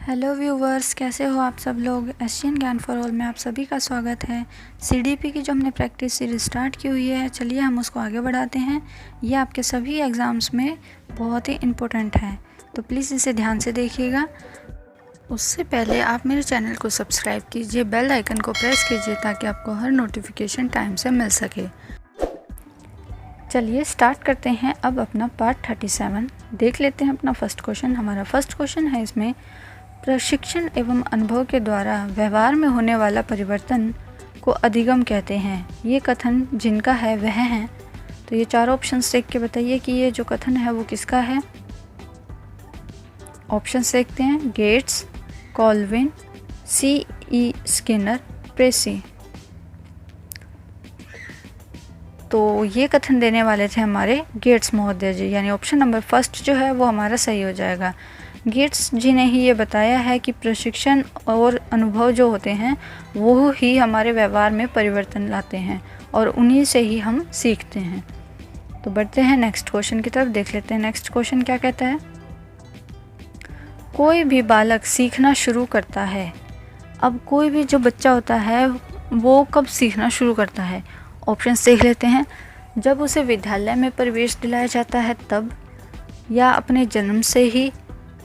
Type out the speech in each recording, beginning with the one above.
Hello viewers, कैसे हो आप सब लोग। एशियन ज्ञान फॉर ऑल में आप सभी का स्वागत है। सीडीपी की जो हमने प्रैक्टिस सीरीज स्टार्ट की हुई है, चलिए हम उसको आगे बढ़ाते हैं। ये आपके सभी एग्ज़ाम्स में बहुत ही इम्पोर्टेंट है, तो प्लीज़ इसे ध्यान से देखिएगा। उससे पहले आप मेरे चैनल को सब्सक्राइब कीजिए, बेल आइकन को प्रेस कीजिए ताकि आपको हर नोटिफिकेशन टाइम से मिल सके। चलिए स्टार्ट करते हैं अब अपना पार्ट 37। देख लेते हैं अपना फर्स्ट क्वेश्चन। हमारा फर्स्ट क्वेश्चन है, इसमें प्रशिक्षण एवं अनुभव के द्वारा व्यवहार में होने वाला परिवर्तन को अधिगम कहते हैं। ये कथन जिनका है वह हैं। तो ये चार ऑप्शंस देख के बताइए कि ये जो कथन है वो किसका है। ऑप्शंस देखते हैं, गेट्स, कॉल्विन, C.E. स्किनर, प्रेसी। तो ये कथन देने वाले थे हमारे गेट्स महोदय जी, यानी ऑप्शन नंबर फर्स्ट जो है वो हमारा सही हो जाएगा। गेट्स जी ने ही ये बताया है कि प्रशिक्षण और अनुभव जो होते हैं वो ही हमारे व्यवहार में परिवर्तन लाते हैं और उन्हीं से ही हम सीखते हैं। तो बढ़ते हैं नेक्स्ट क्वेश्चन की तरफ, देख लेते हैं नेक्स्ट क्वेश्चन क्या कहता है। कोई भी बालक सीखना शुरू करता है। अब कोई भी जो बच्चा होता है वो कब सीखना शुरू करता है। ऑप्शंस देख लेते हैं, जब उसे विद्यालय में प्रवेश दिलाया जाता है तब, या अपने जन्म से ही,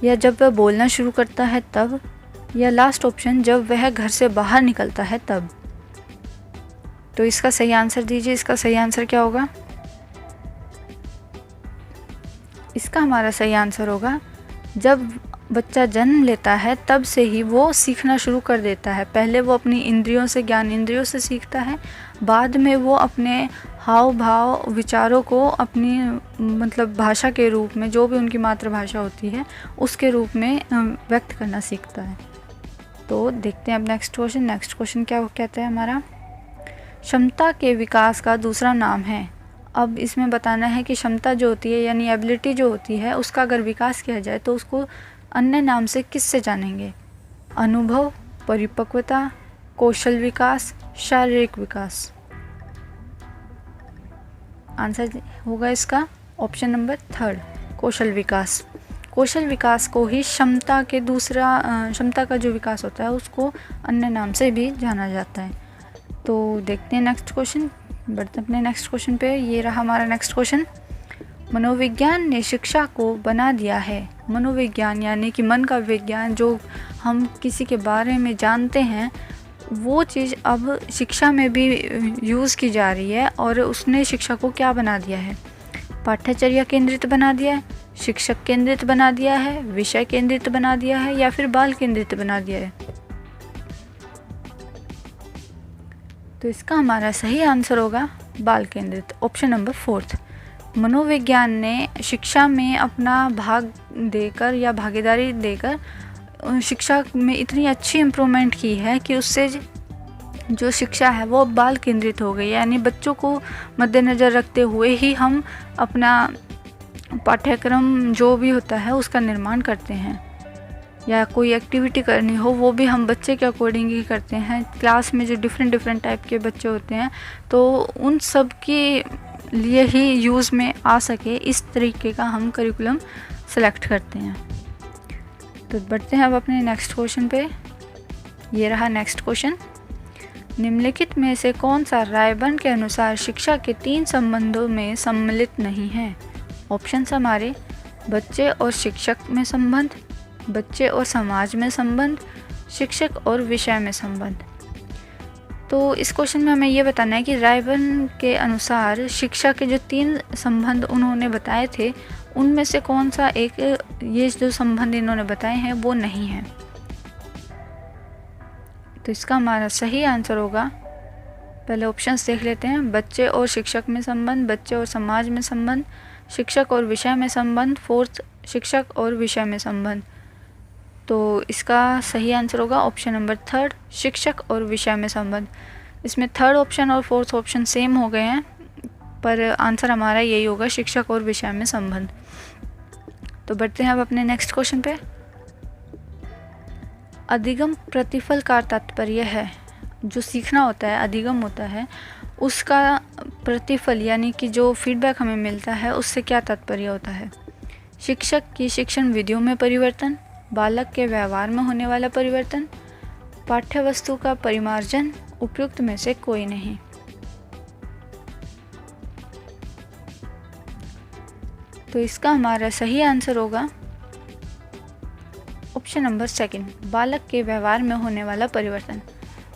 या जब वह बोलना शुरू करता है तब, या लास्ट ऑप्शन जब वह घर से बाहर निकलता है तब। तो इसका सही आंसर दीजिए। इसका सही आंसर क्या होगा। इसका हमारा सही आंसर होगा जब बच्चा जन्म लेता है तब से ही वो सीखना शुरू कर देता है। पहले वो अपनी इंद्रियों से, ज्ञान इंद्रियों से सीखता है, बाद में वो अपने हाव भाव विचारों को अपनी भाषा के रूप में, जो भी उनकी मातृभाषा होती है उसके रूप में व्यक्त करना सीखता है। तो देखते हैं अब नेक्स्ट क्वेश्चन। नेक्स्ट क्वेश्चन क्या कहता है हमारा, क्षमता के विकास का दूसरा नाम है। अब इसमें बताना है कि क्षमता जो होती है यानी एबिलिटी जो होती है उसका अगर विकास किया जाए तो उसको अन्य नाम से किससे जानेंगे। अनुभव, परिपक्वता, कौशल विकास, शारीरिक विकास। आंसर होगा इसका ऑप्शन नंबर थर्ड, कौशल विकास। कौशल विकास को ही क्षमता का जो विकास होता है उसको अन्य नाम से भी जाना जाता है। तो देखते हैं नेक्स्ट क्वेश्चन, बढ़ते अपने नेक्स्ट क्वेश्चन पे। ये रहा हमारा नेक्स्ट क्वेश्चन। मनोविज्ञान ने शिक्षा को बना दिया है। मनोविज्ञान यानी कि मन का विज्ञान, जो हम किसी के बारे में जानते हैं वो चीज़ अब शिक्षा में भी यूज़ की जा रही है। और उसने शिक्षा को क्या बना दिया है। पाठ्यचर्या केंद्रित बना दिया है, शिक्षक केंद्रित बना दिया है, विषय केंद्रित बना दिया है, या फिर बाल केंद्रित बना दिया है। तो इसका हमारा सही आंसर होगा बाल केंद्रित, ऑप्शन नंबर फोर्थ। मनोविज्ञान ने शिक्षा में अपना भाग देकर या भागीदारी देकर शिक्षा में इतनी अच्छी इम्प्रूवमेंट की है कि उससे जो शिक्षा है वो बाल केंद्रित हो गई। यानी बच्चों को मद्देनज़र रखते हुए ही हम अपना पाठ्यक्रम जो भी होता है उसका निर्माण करते हैं, या कोई एक्टिविटी करनी हो वो भी हम बच्चे के अकॉर्डिंग ही करते हैं। क्लास में जो डिफरेंट टाइप के बच्चे होते हैं तो उन सब के लिए ही यूज़ में आ सके इस तरीके का हम करिकुलम सेलेक्ट करते हैं। तो बढ़ते हैं अब अपने नेक्स्ट क्वेश्चन पे। ये रहा नेक्स्ट क्वेश्चन। निम्नलिखित में से कौन सा रायबर्न के अनुसार शिक्षा के 3 संबंधों में सम्मिलित नहीं है। ऑप्शंस हमारे, बच्चे और शिक्षक में संबंध, बच्चे और समाज में संबंध, शिक्षक और विषय में संबंध। तो इस क्वेश्चन में हमें ये बताना है कि रायबर्न के अनुसार शिक्षा के जो 3 संबंध उन्होंने बताए थे उनमें से कौन सा एक, ये जो संबंध इन्होंने बताए हैं वो नहीं है। तो इसका हमारा सही आंसर होगा, पहले ऑप्शंस देख लेते हैं, बच्चे और शिक्षक में संबंध, बच्चे और समाज में संबंध, शिक्षक और विषय में संबंध, फोर्थ शिक्षक और विषय में संबंध। तो इसका सही आंसर होगा ऑप्शन नंबर थर्ड, शिक्षक और विषय में संबंध। इसमें थर्ड ऑप्शन और फोर्थ ऑप्शन सेम हो गए हैं, पर आंसर हमारा यही होगा, शिक्षक और विषय में संबंध। तो बढ़ते हैं अब अपने नेक्स्ट क्वेश्चन पे। अधिगम प्रतिफल का तात्पर्य है, जो सीखना होता है, अधिगम होता है, उसका प्रतिफल यानी कि जो फीडबैक हमें मिलता है उससे क्या तात्पर्य होता है। शिक्षक की शिक्षण विधियों में परिवर्तन, बालक के व्यवहार में होने वाला परिवर्तन, पाठ्य वस्तु का परिमार्जन, उपयुक्त में से कोई नहीं। तो इसका हमारा सही आंसर होगा ऑप्शन नंबर सेकंड, बालक के व्यवहार में होने वाला परिवर्तन।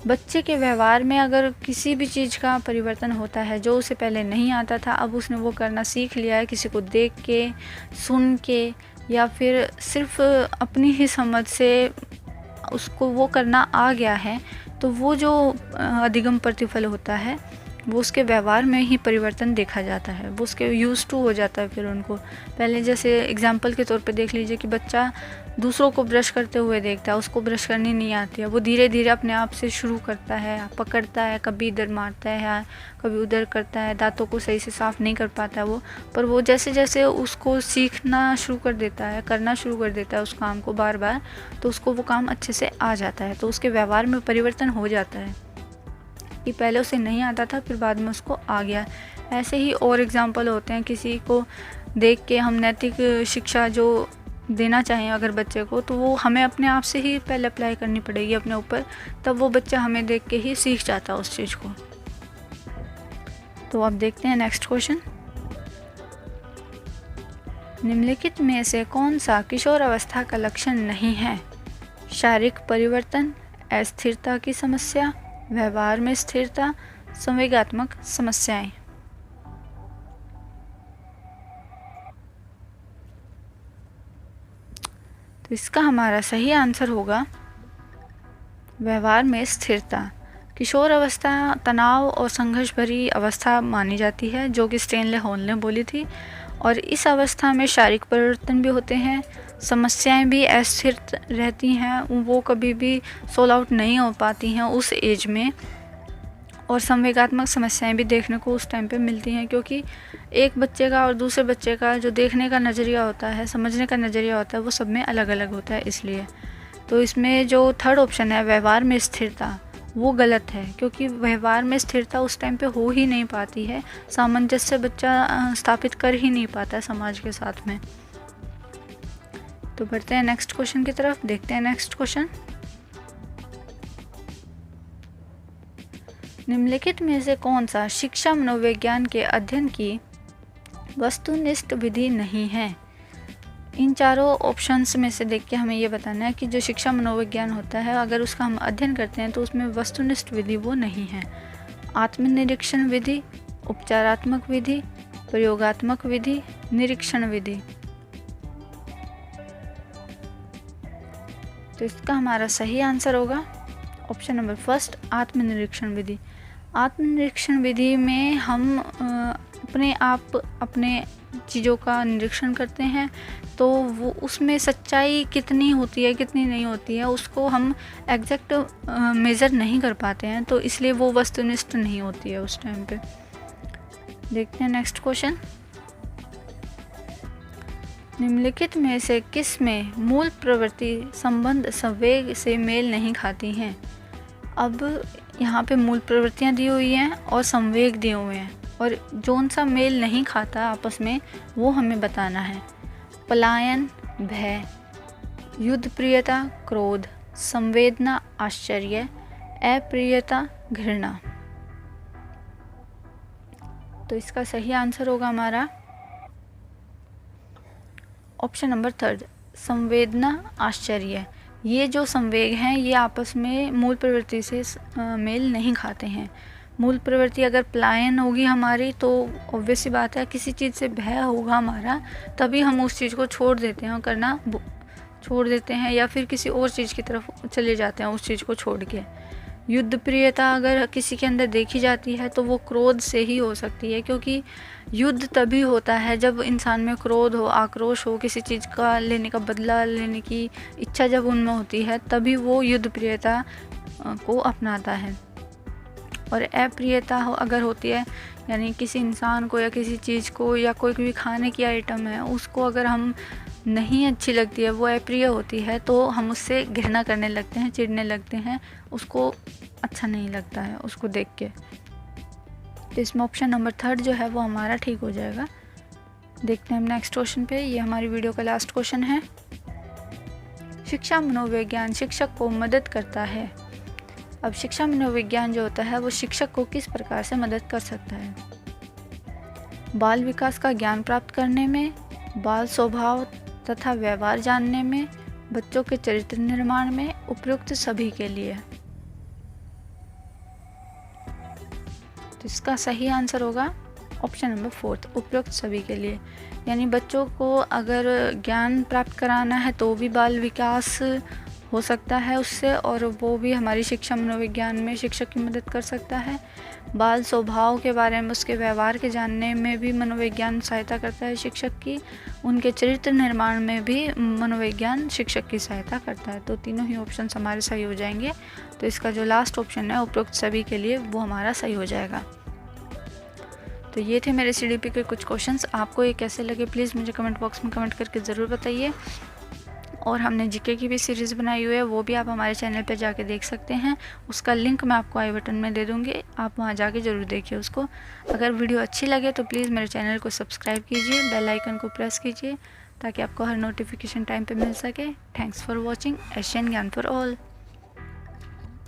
बच्चे के व्यवहार में अगर किसी भी चीज़ का परिवर्तन होता है जो उसे पहले नहीं आता था, अब उसने वो करना सीख लिया है, किसी को देख के, सुन के, या फिर सिर्फ अपनी ही समझ से उसको वो करना आ गया है, तो वो जो अधिगम प्रतिफल होता है वो उसके व्यवहार में ही परिवर्तन देखा जाता है, वो उसके यूज़ टू हो जाता है। फिर उनको पहले जैसे एग्जांपल के तौर पे देख लीजिए कि बच्चा दूसरों को ब्रश करते हुए देखता है, उसको ब्रश करनी नहीं आती है, वो धीरे धीरे अपने आप से शुरू करता है, पकड़ता है, कभी इधर मारता है, कभी उधर करता है, दांतों को सही से साफ़ नहीं कर पाता है वो, पर वो जैसे जैसे उसको सीखना शुरू कर देता है, करना शुरू कर देता है उस काम को बार बार, तो उसको वो काम अच्छे से आ जाता है, तो उसके व्यवहार में परिवर्तन हो जाता है कि पहले उसे नहीं आता था फिर बाद में उसको आ गया। ऐसे ही और एग्जाम्पल होते हैं, किसी को देख के हम नैतिक शिक्षा जो देना चाहें अगर बच्चे को, तो वो हमें अपने आप से ही पहले अप्लाई करनी पड़ेगी अपने ऊपर, तब वो बच्चा हमें देख के ही सीख जाता है उस चीज़ को। तो अब देखते हैं नेक्स्ट क्वेश्चन। निम्नलिखित में से कौन सा किशोर अवस्था का लक्षण नहीं है? शारीरिक परिवर्तन, अस्थिरता की समस्या, व्यवहार में स्थिरता, संवेगात्मक समस्याएं। तो इसका हमारा सही आंसर होगा व्यवहार में स्थिरता। किशोर अवस्था तनाव और संघर्ष भरी अवस्था मानी जाती है, जो कि स्टेनले हॉल ने बोली थी, और इस अवस्था में शारीरिक परिवर्तन भी होते हैं, समस्याएं भी अस्थिर रहती हैं, वो कभी भी सोल्व आउट नहीं हो पाती हैं उस एज में, और संवेगात्मक समस्याएं भी देखने को उस टाइम पे मिलती हैं, क्योंकि एक बच्चे का और दूसरे बच्चे का जो देखने का नज़रिया होता है, समझने का नज़रिया होता है, वो सब में अलग अलग होता है इसलिए। तो इसमें जो थर्ड ऑप्शन है व्यवहार में स्थिरता, वो गलत है, क्योंकि व्यवहार में स्थिरता उस टाइम पे हो ही नहीं पाती है, सामंजस्य बच्चा स्थापित कर ही नहीं पाता है समाज के साथ में। तो बढ़ते हैं नेक्स्ट क्वेश्चन की तरफ, देखते हैं नेक्स्ट क्वेश्चन। निम्नलिखित में से कौन सा शिक्षा मनोविज्ञान के अध्ययन की वस्तुनिष्ठ विधि नहीं है? इन चारों ऑप्शंस में से देख के हमें ये बताना है कि जो शिक्षा मनोविज्ञान होता है, अगर उसका हम अध्ययन करते हैं तो उसमें वस्तुनिष्ठ विधि वो नहीं है। आत्मनिरीक्षण विधि, उपचारात्मक विधि, प्रयोगात्मक विधि, निरीक्षण विधि। तो इसका हमारा सही आंसर होगा ऑप्शन नंबर फर्स्ट, आत्मनिरीक्षण विधि। आत्मनिरीक्षण विधि में हम अपने आप अपने चीज़ों का निरीक्षण करते हैं, तो वो उसमें सच्चाई कितनी होती है कितनी नहीं होती है उसको हम एग्जैक्ट मेज़र नहीं कर पाते हैं, तो इसलिए वो वस्तुनिष्ठ नहीं होती है उस टाइम पे। देखते हैं नेक्स्ट क्वेश्चन। निम्नलिखित में से किस में मूल प्रवृत्ति संबंध संवेग से मेल नहीं खाती हैं? अब यहाँ पे मूल प्रवृत्तियाँ दी हुई हैं और संवेग दिए हुए हैं, और जौन सा मेल नहीं खाता आपस में वो हमें बताना है। पलायन, भय, युद्ध प्रियता, क्रोध, संवेदना, आश्चर्य, अप्रियता, घृणा। तो इसका सही आंसर होगा हमारा ऑप्शन नंबर थर्ड, संवेदना, आश्चर्य। ये जो संवेग हैं ये आपस में मूल प्रवृत्ति से मेल नहीं खाते हैं। मूल प्रवृत्ति अगर पलायन होगी हमारी, तो ऑब्वियस सी बात है किसी चीज़ से भय होगा हमारा, तभी हम उस चीज़ को छोड़ देते हैं, करना छोड़ देते हैं, या फिर किसी और चीज़ की तरफ चले जाते हैं उस चीज़ को छोड़ के। युद्ध प्रियता अगर किसी के अंदर देखी जाती है तो वो क्रोध से ही हो सकती है, क्योंकि युद्ध तभी होता है जब इंसान में क्रोध हो, आक्रोश हो, किसी चीज़ का लेने का बदला लेने की इच्छा जब उनमें होती है, तभी वो युद्ध प्रियता को अपनाता है। और अप्रियता अगर होती है, यानी किसी इंसान को या किसी चीज़ को या कोई भी खाने की आइटम है उसको अगर हम नहीं अच्छी लगती है, वो अप्रिय होती है, तो हम उससे घृणा करने लगते हैं, चिढ़ने लगते हैं, उसको अच्छा नहीं लगता है उसको देख के। तो इसमें ऑप्शन नंबर थर्ड जो है वो हमारा ठीक हो जाएगा। देखते हैं हम नेक्स्ट क्वेश्चन पे। ये हमारी वीडियो का लास्ट क्वेश्चन है। शिक्षा मनोविज्ञान शिक्षक को मदद करता है। अब शिक्षा मनोविज्ञान जो होता है वो शिक्षक को किस प्रकार से मदद कर सकता है? बाल विकास का ज्ञान प्राप्त करने में, बाल स्वभाव तथा व्यवहार जानने में, बच्चों के चरित्र निर्माण में, उपयुक्त सभी के लिए। तो इसका सही आंसर होगा ऑप्शन नंबर 4, उपयुक्त सभी के लिए। यानी बच्चों को अगर ज्ञान प्राप्त कराना है तो भी बाल विकास हो सकता है उससे, और वो भी हमारी शिक्षा मनोविज्ञान में शिक्षक की मदद कर सकता है। बाल स्वभाव के बारे में, उसके व्यवहार के जानने में भी मनोविज्ञान सहायता करता है शिक्षक की। उनके चरित्र निर्माण में भी मनोविज्ञान शिक्षक की सहायता करता है। तो तीनों ही ऑप्शन हमारे सही हो जाएंगे। तो इसका जो लास्ट ऑप्शन है उपयुक्त सभी के लिए, वो हमारा सही हो जाएगा। तो ये थे मेरे CDP के कुछ क्वेश्चंस। आपको ये कैसे लगे प्लीज़ मुझे कमेंट बॉक्स में कमेंट करके ज़रूर बताइए। और हमने GK की भी सीरीज़ बनाई हुई है, वो भी आप हमारे चैनल पे जाके देख सकते हैं। उसका लिंक मैं आपको आई बटन में दे दूँगी, आप वहाँ जाके ज़रूर देखिए उसको। अगर वीडियो अच्छी लगे तो प्लीज़ मेरे चैनल को सब्सक्राइब कीजिए, बेल आइकन को प्रेस कीजिए ताकि आपको हर नोटिफिकेशन टाइम पे मिल सके। थैंक्स फॉर वॉचिंग एशियन ज्ञान फॉर ऑल।